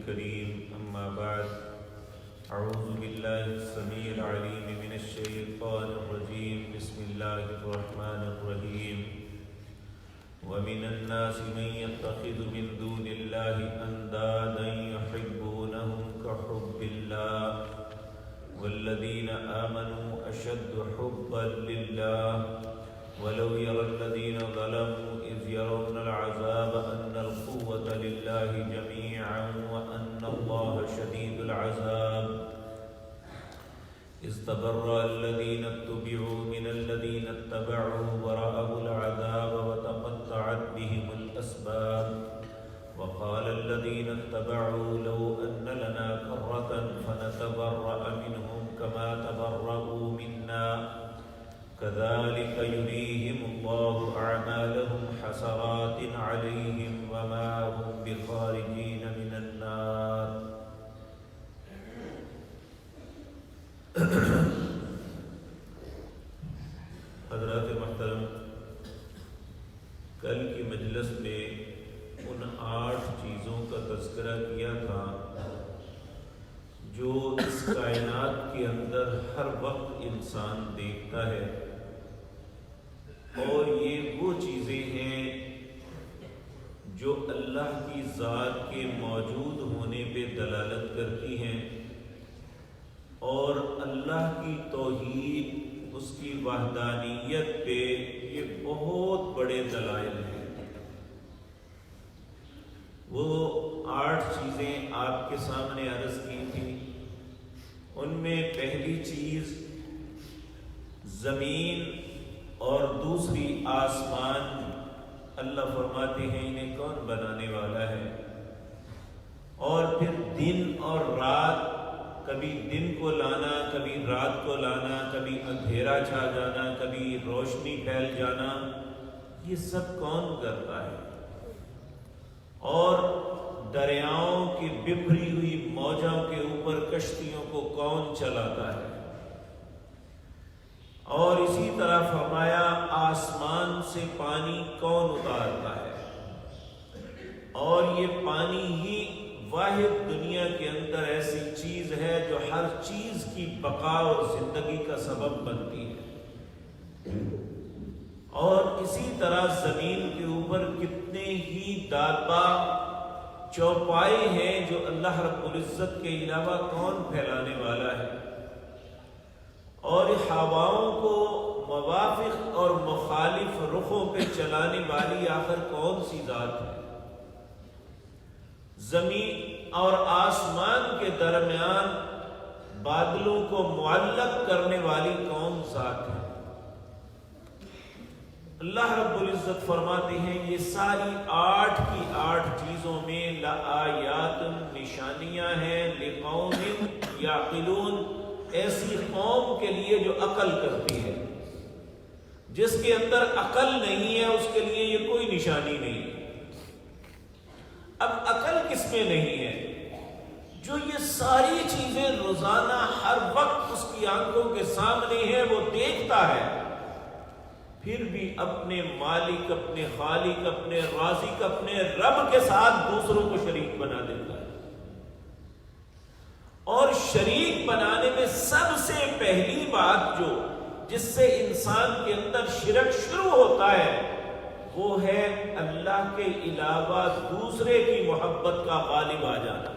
الكريم أما بعد أعوذ بالله السميع العليم من الشيطان الرجيم بسم الله الرحمن الرحيم ومن الناس من يتخذ من دون الله أندادا يحبونهم كحب الله والذين آمنوا أشد حبا لله ولو يرى الذين ظلموا إذ يرون العذاب أن القوة لله جميعا وأن الله شديد العذاب إذ تبرأ الذين اتبعوا من الذين اتبعوا ورأوا العذاب وتقطعت بهم الأسباب وقال الذين اتبعوا لو أن لنا كرة فنتبرأ منهم كما تبرأوا منا كذلك يريهم الله أعمالهم حسرات عليهم وما هم بخارجين من النار. حضرات محترم، کل کی مجلس میں ان 8 چیزوں کا تذکرہ کیا تھا جو اس کائنات کے اندر ہر وقت انسان دیکھتا ہے، اور یہ وہ چیزیں ہیں جو اللہ کی ذات کے موجود ہونے پہ دلالت کرتی ہیں، اور اللہ کی توحید، اس کی وحدانیت پہ یہ بہت بڑے دلائل ہیں۔ وہ 8 چیزیں آپ کے سامنے عرض کی تھی۔ ان میں پہلی چیز زمین اور دوسری آسمان، اللہ فرماتے ہیں انہیں کون بنانے والا ہے؟ اور پھر دن اور رات، کبھی دن کو لانا، کبھی رات کو لانا، کبھی اندھیرا چھا جانا، کبھی روشنی پھیل جانا، یہ سب کون کرتا ہے؟ اور دریاؤں کی بکھری ہوئی موجوں کے اوپر کشتیوں کو کون چلاتا ہے؟ اور اسی طرح فرمایا آسمان سے پانی کون اتارتا ہے؟ اور یہ پانی ہی واحد دنیا کے اندر ایسی چیز ہے جو ہر چیز کی بقا اور زندگی کا سبب بنتی ہے۔ اور اسی طرح زمین کے اوپر کتنے ہی دابا چوپائے ہیں جو اللہ رب العزت کے علاوہ کون پھیلانے والا ہے؟ اور ہواؤں کو موافق اور مخالف رخوں پہ چلانے والی آخر کون سی ذات ہے؟ زمین اور آسمان کے درمیان بادلوں کو معلق کرنے والی کون ذات ہے؟ اللہ رب العزت فرماتے ہیں یہ ساری 8 کی 8 چیزوں میں لآیات، نشانیاں ہیں، لقوم یعقلون، ایسی قوم کے لیے جو عقل کرتی ہے۔ جس کے اندر عقل نہیں ہے اس کے لیے یہ کوئی نشانی نہیں ہے۔ اب عقل کس میں نہیں ہے؟ جو یہ ساری چیزیں روزانہ ہر وقت اس کی آنکھوں کے سامنے ہے، وہ دیکھتا ہے، پھر بھی اپنے مالک، اپنے خالق، اپنے رازق، اپنے رب کے ساتھ دوسروں کو شریک بنا دیتا ہے۔ اور شریک بنانے میں سب سے پہلی بات جو جس سے انسان کے اندر شرک شروع ہوتا ہے وہ ہے اللہ کے علاوہ دوسرے کی محبت کا غالب آ جانا۔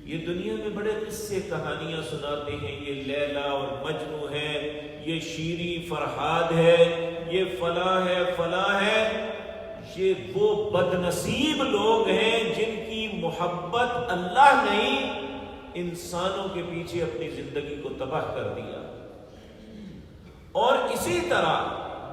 یہ دنیا میں بڑے قصے کہانیاں سناتے ہیں، یہ لیلا اور مجنو ہے، یہ شیری فرہاد ہے، یہ فلاں ہے فلاں ہے۔ یہ وہ بدنصیب لوگ ہیں جن کی محبت اللہ نہیں، انسانوں کے پیچھے اپنی زندگی کو تباہ کر دیا۔ اور اسی طرح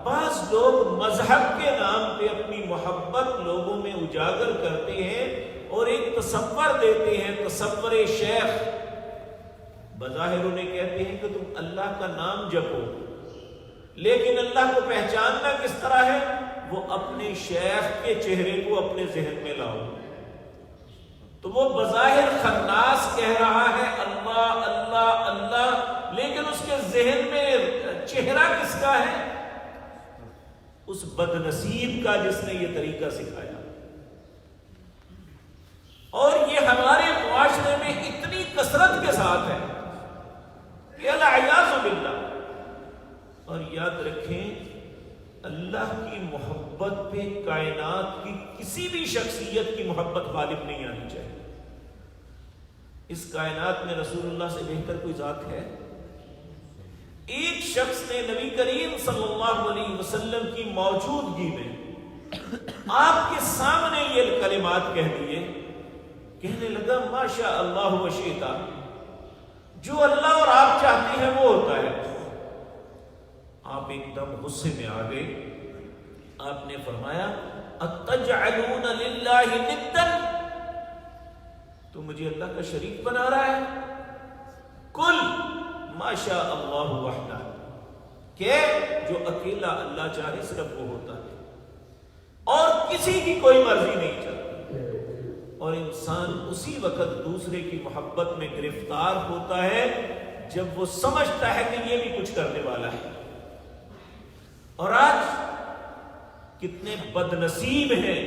بعض لوگ مذہب کے نام پہ اپنی محبت لوگوں میں اجاگر کرتے ہیں اور ایک تصور دیتے ہیں، تصور شیخ۔ بظاہر انہیں کہتے ہیں کہ تم اللہ کا نام جپو، لیکن اللہ کو پہچاننا کس طرح ہے؟ وہ اپنے شیخ کے چہرے کو اپنے ذہن میں لاؤ۔ تو وہ بظاہر خناس کہہ رہا ہے اللہ اللہ اللہ، لیکن اس کے ذہن میں چہرہ کس کا ہے؟ اس بد نصیب کا جس نے یہ طریقہ سکھایا۔ کسی بھی شخصیت کی محبت غالب نہیں آنی چاہیے۔ اس کائنات میں رسول اللہ سے بہتر کوئی ذات ہے؟ ایک شخص نے نبی کریم صلی اللہ علیہ وسلم کی موجودگی میں آپ کے سامنے یہ کلمات کہہ دیے، کہنے لگا ما شاء اللہ و شئتا، جو اللہ اور آپ چاہتے ہیں وہ ہوتا ہے۔ آپ ایک دم غصے میں آ گئے، آپ نے فرمایا اتجعلون للہ ندا، تو مجھے اللہ کا شریک بنا رہا ہے؟ کل ما شاء اللہ وحدہ، کہ جو اکیلا اللہ چاہے صرف وہ ہوتا ہے اور کسی کی کوئی مرضی نہیں چلتی۔ اور انسان اسی وقت دوسرے کی محبت میں گرفتار ہوتا ہے جب وہ سمجھتا ہے کہ یہ بھی کچھ کرنے والا ہے۔ اور آج کتنے بد نصیب ہیں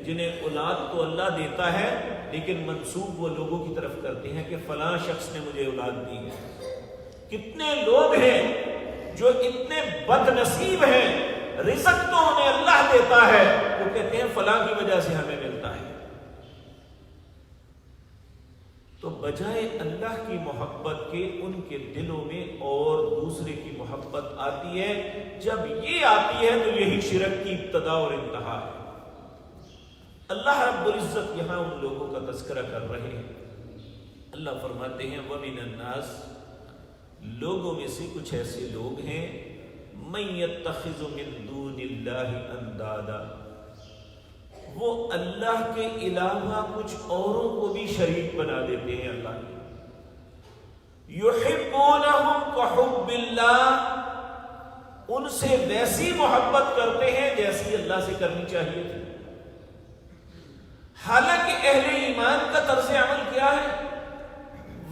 جنہیں اولاد تو اللہ دیتا ہے لیکن منسوب وہ لوگوں کی طرف کرتے ہیں کہ فلاں شخص نے مجھے اولاد دی ہے۔ کتنے لوگ ہیں جو اتنے بد نصیب ہیں، رزق تو انہیں اللہ دیتا ہے، وہ کہتے ہیں فلاں کی وجہ سے ہمیں ملتا ہے۔ تو بجائے اللہ کی محبت کے ان کے دلوں میں اور دوسرے کی محبت آتی ہے۔ جب یہ آتی ہے تو یہی شرک کی ابتدا اور انتہا ہے۔ اللہ رب العزت یہاں ان لوگوں کا تذکرہ کر رہے ہیں۔ اللہ فرماتے ہیں وَمِنَ النَّاسِ، لوگوں میں سے کچھ ایسے لوگ ہیں مَن يَتَّخِذُ مِن دُونِ اللَّهِ أَندَادًا، وہ اللہ کے علاوہ کچھ اوروں کو بھی شریک بنا دیتے ہیں اللہ کے۔ يُحِبُّونَهُمْ كَحُبِّ اللَّهِ، ان سے ویسی محبت کرتے ہیں جیسی اللہ سے کرنی چاہیے تھی۔ حالانکہ اہل ایمان کا طرز عمل کیا ہے؟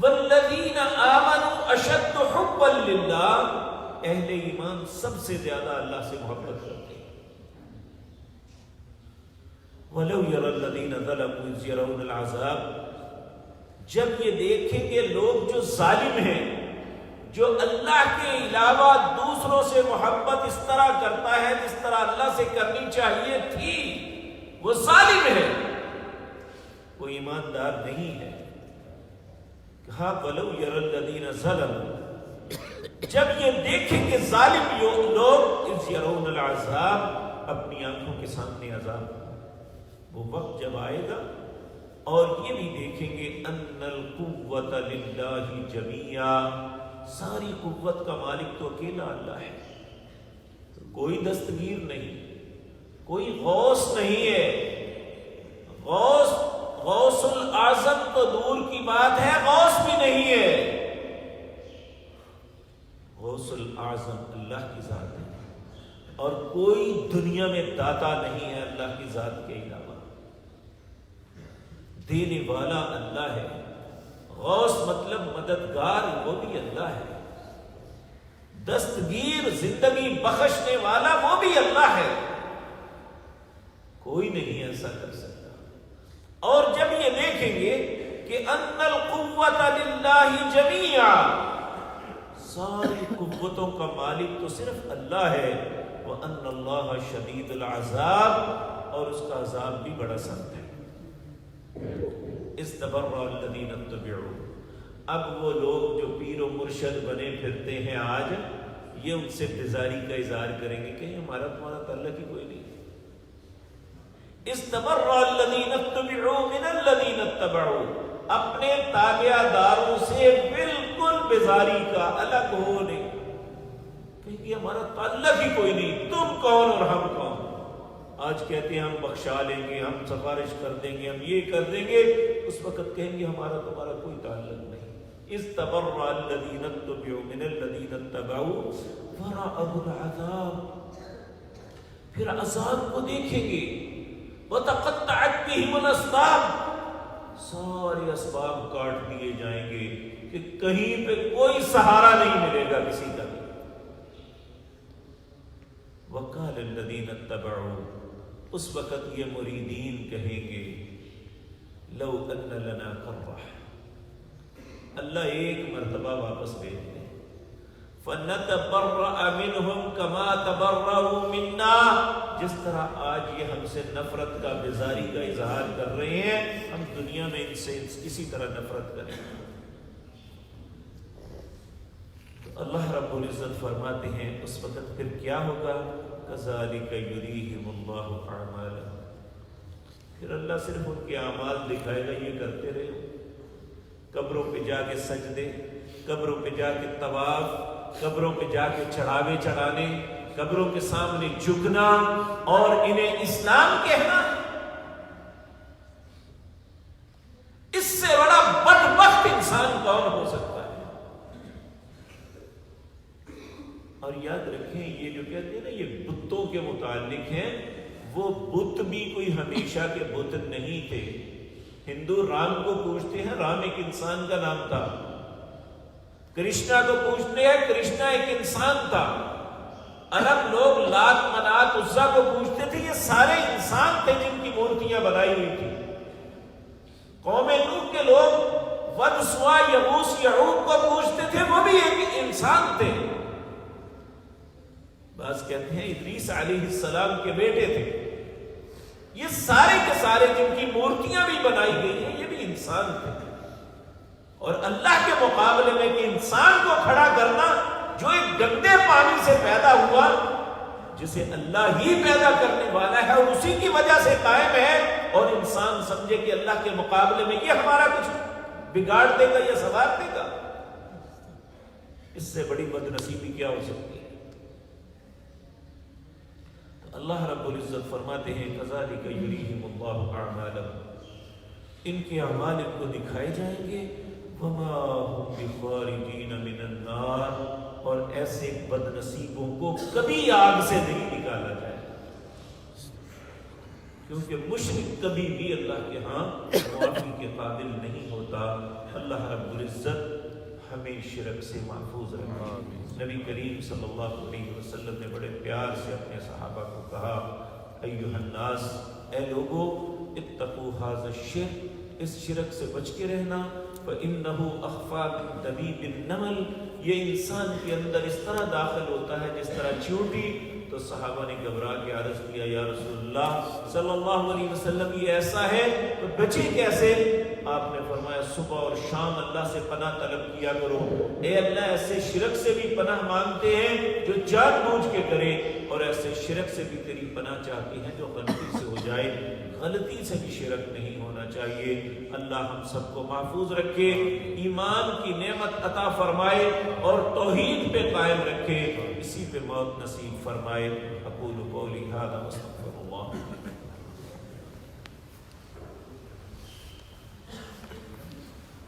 وَالَّذِينَ آمَنُوا أَشَدُّ حُبًّا لِلَّهِ، اہل ایمان سب سے زیادہ اللہ سے محبت کرتے ہیں۔ وَلَوْ يَرَى الَّذِينَ ظَلَمُوا إِذْ يَرَوْنَ الْعَذَابَ، جب یہ دیکھیں گے لوگ جو ظالم ہیں، جو اللہ کے علاوہ دوسروں سے محبت اس طرح کرتا ہے جس طرح اللہ سے کرنی چاہیے تھی، وہ ظالم ہے، وہ ایماندار نہیں ہے۔ کہا وَلَوْ يَرَى الَّذِينَ ظَلَمُوا، جب یہ دیکھیں گے ظالم لوگ اِذْ يَرَوْنَ الْعَذَابَ، اپنی آنکھوں کے سامنے عذاب، وہ وقت جب آئے گا اور یہ بھی دیکھیں گے أَنَّ الْقُوَّةَ لِلَّهِ جَمِيعًا، ساری قوت کا مالک تو اکیلا اللہ ہے، کوئی دستگیر نہیں، کوئی غوث نہیں ہے۔ غوث الاعظم تو دور کی بات ہے، غوث بھی نہیں ہے۔ غوث الاعظم اللہ کی ذات ہے اور کوئی دنیا میں داتا نہیں ہے اللہ کی ذات کے علاوہ۔ دینے والا اللہ ہے، غوث مطلب مددگار، وہ بھی اللہ ہے، دستگیر زندگی بخشنے والا وہ بھی اللہ ہے، کوئی نہیں ایسا کر سکتا۔ اور جب یہ دیکھیں گے کہ ان القوۃ للہ جمیعا، ساری قوتوں کا مالک تو صرف اللہ ہے، وان اللہ شدید العذاب، اور اس کا عذاب بھی بڑا سخت ہے۔ استبرأ الذین اتبعوا، اب وہ لوگ جو پیر و مرشد بنے پھرتے ہیں آج، یہ ان سے بیزاری کا اظہار کریں گے کہ ہمارا تمہارا تعلق ہی کوئی نہیں۔ استبرأ الذین اتبعوا من الذین اتبعوا، اپنے تابعہ داروں سے بالکل بیزاری کا، الگ ہونے، کہ ہمارا تعلق ہی کوئی نہیں، تم کون اور ہم کون۔ آج کہتے ہیں ہم بخشا لیں گے، ہم سفارش کر دیں گے، ہم یہ کر دیں گے، اس وقت کہیں گے ہمارا تمہارا کوئی تعلق نہیں۔ استبرأ الذین اتبعوا من الذین اتبعوا ورأوا العذاب، پھر عذاب کو دیکھیں گے، وتقطعت بهم الاسباب، سارے اسباب کاٹ دیے جائیں گے کہ کہیں پہ کوئی سہارا نہیں ملے گا کسی کا بھی۔ وقال الذین اتبعوا، اس وقت یہ مریدین کہیں گے لو ان لنا کرہ، اللہ ایک مرتبہ واپس بھیج دیں، فَنَتَبَرَّأَ مِنْهُمْ كَمَا تَبَرَّأُوا مِنَّا، جس طرح آج یہ ہم سے نفرت کا بیزاری کا اظہار کر رہے ہیں، ہم دنیا میں ان سے اسی طرح نفرت کریں۔ تو اللہ رب العزت فرماتے ہیں اس وقت پھر کیا ہوگا؟ كَذَلِكَ يُرِيهِمُ اللَّهُ أَعْمَالَهُمْ، پھر اللہ صرف ان کے اعمال دکھائے گا، یہ کرتے رہے، قبروں پہ جا کے سجدے، قبروں پہ جا کے طواف، قبروں پہ جا کے چڑھاوے چڑھانے، قبروں کے سامنے جھکنا اور انہیں اسلام کہنا، اس سے بڑا بدبخت انسان کون ہو سکتا ہے؟ اور یاد رکھیں یہ جو کہتے ہیں نا یہ بتوں کے متعلق ہیں، وہ بت بھی کوئی ہمیشہ کے بت نہیں تھے۔ ہندو رام کو پوجتے ہیں، رام ایک انسان کا نام تھا۔ کرشنا کو پوجتے ہیں، کرشنا ایک انسان تھا۔ عرب لوگ لات منات عزا کو پوجتے تھے، یہ سارے انسان تھے جن کی مورتیاں بنائی ہوئی تھی۔ قوم نوح کے لوگ ود سوا یغوث یعوق کو پوجتے تھے، وہ بھی ایک انسان تھے۔ بعض کہتے ہیں ادریس علیہ السلام کے بیٹے تھے۔ یہ سارے کے سارے جن کی مورتیاں بھی بنائی گئی ہیں یہ بھی انسان تھے۔ اور اللہ کے مقابلے میں کہ انسان کو کھڑا کرنا جو ایک گندے پانی سے پیدا ہوا، جسے اللہ ہی پیدا کرنے والا ہے اور اسی کی وجہ سے قائم ہے، اور انسان سمجھے کہ اللہ کے مقابلے میں یہ ہمارا کچھ بگاڑ دے گا یا سنوار دے گا، اس سے بڑی بد نصیبی کیا ہو سکتی ہے؟ اللہ رب العزت فرماتے ہیں كَذَلِكَ يُرِيهِمُ اللَّهُ أَعْمَالَهُمْ، ان کے اعمال ان کو دکھائے جائیں گے، وَمَا هُمْ بِخَارِجِينَ مِنَ النَّارِ، اور ایسے بد نصیبوں کو کبھی آگ سے نہیں نکالا جائے گا، کیونکہ مشرک کبھی بھی اللہ کے ہاں معافی کے قابل نہیں ہوتا۔ اللہ رب العزت ہمیں شرک سے محفوظ رکھا۔ نبی کریم صلی اللہ علیہ وسلم نے بڑے پیار سے اپنے صحابہ کو کہا، ایھا الناس، اے لوگو، اتقوا ھذا الشرک، اس شرک سے بچ کے رہنا، فإنہ اخفی من دبیب النمل، یہ انسان کے اندر اس طرح داخل ہوتا ہے جس طرح چیونٹی۔ تو صحابہ نے گھبرا کے عرض کیا، یا رسول اللہ صلی اللہ علیہ وسلم یہ ایسا ہے تو بچے کیسے؟ آپ نے فرمایا صبح اور شام اللہ سے پناہ طلب کیا کرو، اے اللہ ایسے شرک سے بھی پناہ مانگتے ہیں جو جان بوجھ کے کرے، اور ایسے شرک سے بھی تیری پناہ چاہتے ہیں جو غلطی سے ہو جائے۔ غلطی سے بھی شرک نہیں ہونا چاہیے۔ اللہ ہم سب کو محفوظ رکھے، ایمان کی نعمت عطا فرمائے اور توحید پہ قائم رکھے، اسی پہ موت نصیب فرمائے۔ اقول قولی ھذا واستغفر اللہ۔